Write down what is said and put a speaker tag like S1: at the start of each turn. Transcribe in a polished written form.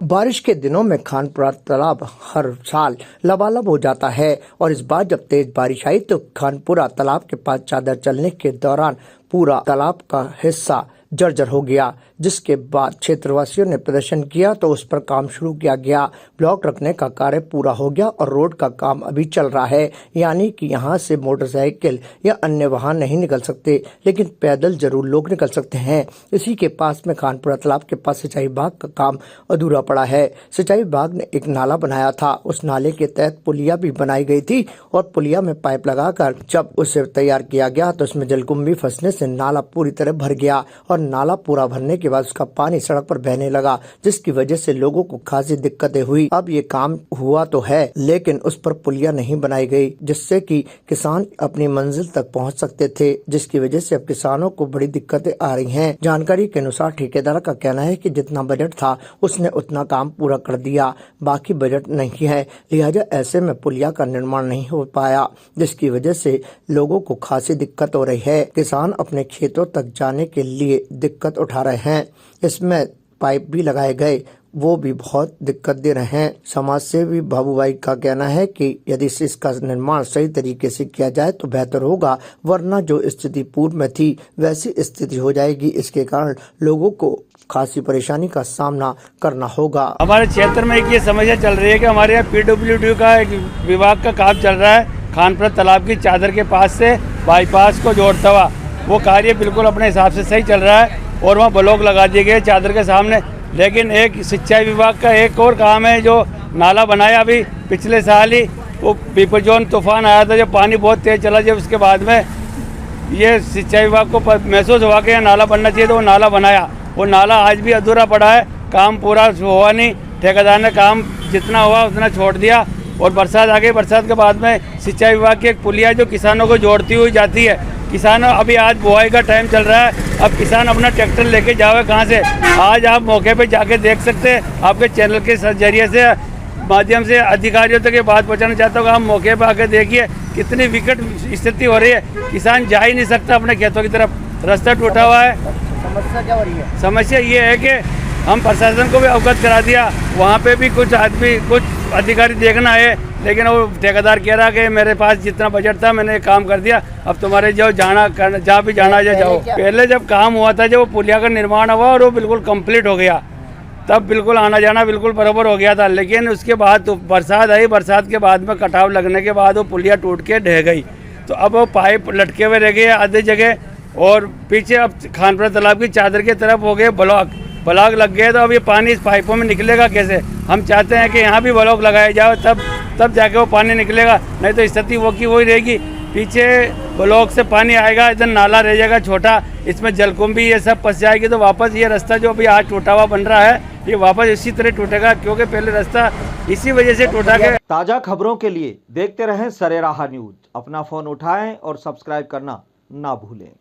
S1: बारिश के दिनों में खानपुरा तालाब हर साल लबालब हो जाता है और इस बार जब तेज बारिश आई तो खानपुरा तालाब के पास चादर चलने के दौरान पूरा तालाब का हिस्सा जर्जर हो गया, जिसके बाद क्षेत्रवासियों ने प्रदर्शन किया तो उस पर काम शुरू किया गया। ब्लॉक रखने का कार्य पूरा हो गया और रोड का काम अभी चल रहा है, यानी कि यहाँ से मोटरसाइकिल या अन्य वाहन नहीं निकल सकते, लेकिन पैदल जरूर लोग निकल सकते हैं। इसी के पास में खानपुरा तालाब के पास सिंचाई विभाग का काम अधूरा पड़ा है। सिंचाई विभाग ने एक नाला बनाया था, उस नाले के तहत पुलिया भी बनाई गई थी और पुलिया में पाइप लगाकर जब उसे तैयार किया गया तो उसमें जलकुंभी फंसने से नाला पूरी तरह भर गया और नाला पूरा भरने के बाद उसका पानी सड़क पर बहने लगा, जिसकी वजह से लोगों को खासी दिक्कतें हुई। अब ये काम हुआ तो है, लेकिन उस पर पुलिया नहीं बनाई गई, जिससे कि किसान अपनी मंजिल तक पहुंच सकते थे, जिसकी वजह से अब किसानों को बड़ी दिक्कतें आ रही हैं। जानकारी के अनुसार ठेकेदार का कहना है कि जितना बजट था उसने उतना काम पूरा कर दिया, बाकी बजट नहीं है, लिहाजा ऐसे में पुलिया का निर्माण नहीं हो पाया, जिसकी वजह से लोगों को खासी दिक्कत हो रही है। किसान अपने खेतों तक जाने के लिए दिक्कत उठा रहे हैं। इसमें पाइप भी लगाए गए, वो भी बहुत दिक्कत दे रहे हैं। समाज सेवी बाबूभाई का कहना है कि यदि इसका निर्माण सही तरीके से किया जाए तो बेहतर होगा, वरना जो स्थिति पूर्व में थी वैसी स्थिति हो जाएगी। इसके कारण लोगों को खासी परेशानी का सामना करना होगा।
S2: हमारे क्षेत्र में एक ये समस्या चल रही है कि हमारे यहाँ PWD का एक विभाग का काम चल रहा है। खानपुरा तालाब की चादर के पास से बाईपास को जोड़ता हुआ वो कार्य बिल्कुल अपने हिसाब से सही चल रहा है और वहाँ ब्लॉक लगा दिए गए चादर के सामने। लेकिन एक सिंचाई विभाग का एक और काम है, जो नाला बनाया अभी पिछले साल ही, वो बिपरजोन तूफान आया था, जब पानी बहुत तेज चला, जब उसके बाद में ये सिंचाई विभाग को महसूस हुआ कि नाला बनना चाहिए तो वो नाला बनाया। वो नाला आज भी अधूरा पड़ा है, काम पूरा हुआ नहीं। ठेकेदार ने काम जितना हुआ उतना छोड़ दिया और बरसात आ गई। बरसात के बाद में सिंचाई विभाग की एक पुलिया जो किसानों को जोड़ती हुई जाती है। किसान अभी आज बुआई का टाइम चल रहा है, अब किसान अपना ट्रैक्टर लेके जावे कहाँ से? आज आप मौके पे जाके देख सकते हैं। आपके चैनल के जरिए से माध्यम से अधिकारियों तक ये बात पहुँचाना चाहता हूँ। आप मौके पे आके देखिए कितनी विकट स्थिति हो रही है, किसान जा ही नहीं सकता अपने खेतों की तरफ, रास्ता टूटा हुआ है।
S1: समस्या क्या हो रही है?
S2: समस्या ये है कि हम प्रशासन को भी अवगत करा दिया, वहाँ पे भी कुछ आदमी कुछ अधिकारी देखना है, लेकिन वो ठेकेदार कह रहा कि मेरे पास जितना बजट था मैंने काम कर दिया, अब तुम्हारे जो जहाँ भी जाना जाओ। पहले जब काम हुआ था, जब वो पुलिया का निर्माण हुआ और वो बिल्कुल कंप्लीट हो गया, तब बिल्कुल आना जाना बिल्कुल बराबर हो गया था। लेकिन उसके बाद तो बरसात आई, बरसात के बाद में कटाव लगने के बाद वो पुलिया टूट के ढह गई, तो अब वो पाइप लटके हुए रह गए आधे जगह और पीछे अब खानपुरा तालाब की चादर की तरफ हो गए ब्लॉक लग गए। तो अब ये पानी इस पाइपों में निकलेगा कैसे? हम चाहते हैं कि यहाँ भी ब्लॉक लगाए जाओ, तब जाके वो पानी निकलेगा, नहीं तो स्थिति वो की वही रहेगी। पीछे ब्लॉक से पानी आएगा, इधर नाला रह जाएगा छोटा, इसमें जलकुंभी ये सब फंस जाएगी, तो वापस ये रास्ता जो अभी आज टूटा हुआ बन रहा है ये वापस इसी तरह टूटेगा, क्योंकि पहले रास्ता इसी वजह से टूटा गया।
S3: ताज़ा खबरों के लिए देखते रहें सरेराह न्यूज। अपना फ़ोन उठाएं और सब्सक्राइब करना ना भूलें।